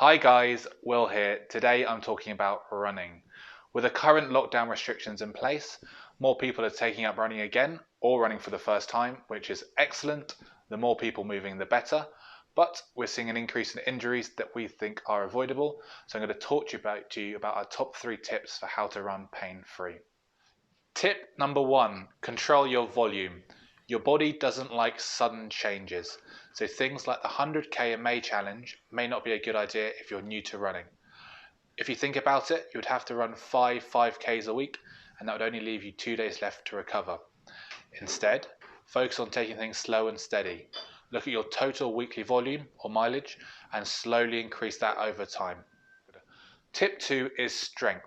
Hi guys, Will here. Today I'm talking about running. With the current lockdown restrictions in place, more people are taking up running again or running for the first time, which is excellent. The more people moving, the better. But we're seeing an increase in injuries that we think are avoidable. So I'm going to talk to you about our top 3 tips for how to run pain-free. Tip number 1, control your volume. Your body doesn't like sudden changes, so things like the 100k in May challenge may not be a good idea if you're new to running. If you think about it, you would have to run 5Ks a week, and that would only leave you 2 days left to recover. Instead, focus on taking things slow and steady. Look at your total weekly volume or mileage and slowly increase that over time. Tip 2 is strength.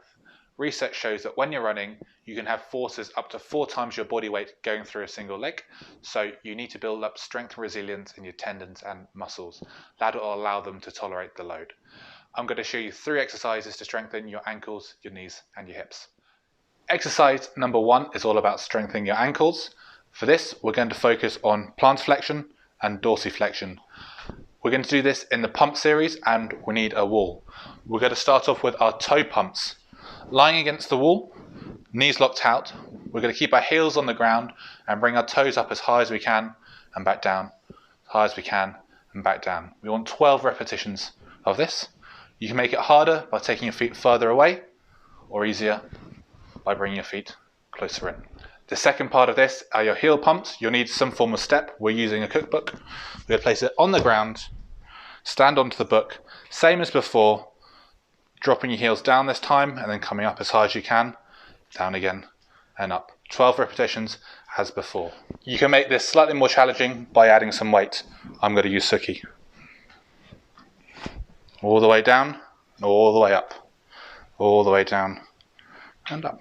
Research shows that when you're running, you can have forces up to 4 times your body weight going through a single leg. So you need to build up strength and resilience in your tendons and muscles. That will allow them to tolerate the load. I'm going to show you 3 exercises to strengthen your ankles, your knees and your hips. Exercise number 1 is all about strengthening your ankles. For this, we're going to focus on plantar flexion and dorsiflexion. We're going to do this in the pump series and we need a wall. We're going to start off with our toe pumps. Lying against the wall, knees locked out, we're going to keep our heels on the ground and bring our toes up as high as we can and back down, as high as we can and back down. We want 12 repetitions of this. You can make it harder by taking your feet further away or easier by bringing your feet closer in. The second part of this are your heel pumps. You'll need some form of step. We're using a cookbook. We're going to place it on the ground, stand onto the book, same as before, dropping your heels down this time and then coming up as high as you can, down again and up. 12 repetitions as before. You can make this slightly more challenging by adding some weight. I'm going to use Suki. All the way down, all the way up, all the way down and up.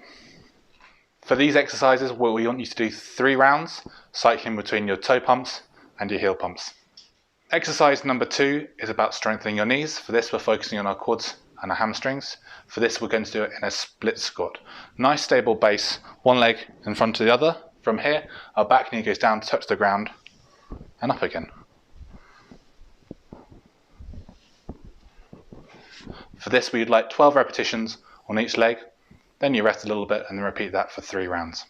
For these exercises, we want you to do 3 rounds, cycling between your toe pumps and your heel pumps. Exercise number 2 is about strengthening your knees. For this, we're focusing on our quads and our hamstrings. For this, we're going to do it in a split squat. Nice stable base, one leg in front of the other. From here, our back knee goes down to touch the ground and up again. For this, we'd like 12 repetitions on each leg. Then you rest a little bit and then repeat that for 3 rounds.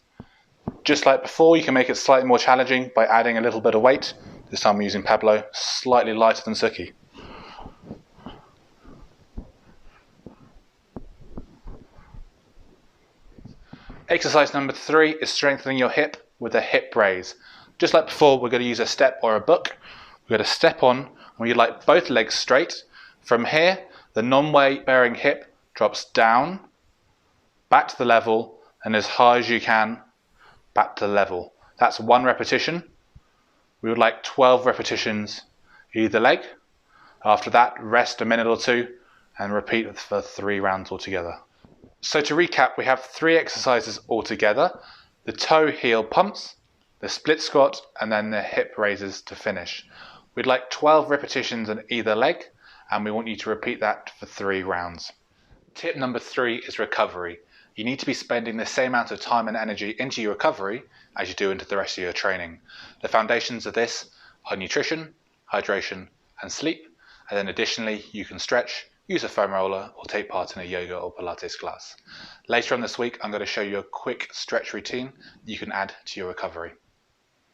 Just like before, you can make it slightly more challenging by adding a little bit of weight. This time we're using Pablo, slightly lighter than Suki. Exercise number 3 is strengthening your hip with a hip raise. Just like before, we're going to use a step or a book. We're going to step on when you like both legs straight. From here, the non-weight bearing hip drops down, back to the level, and as high as you can, back to the level. That's 1 repetition. We would like 12 repetitions either leg. After that, rest a minute or 2 and repeat for 3 rounds altogether. So to recap, we have 3 exercises altogether: the toe heel pumps, the split squat, and then the hip raises to finish. We'd like 12 repetitions on either leg, and we want you to repeat that for 3 rounds. Tip number 3 is recovery. You need to be spending the same amount of time and energy into your recovery as you do into the rest of your training. The foundations of this are nutrition, hydration, and sleep. And then additionally, you can stretch, use a foam roller, or take part in a yoga or Pilates class. Later on this week, I'm going to show you a quick stretch routine you can add to your recovery.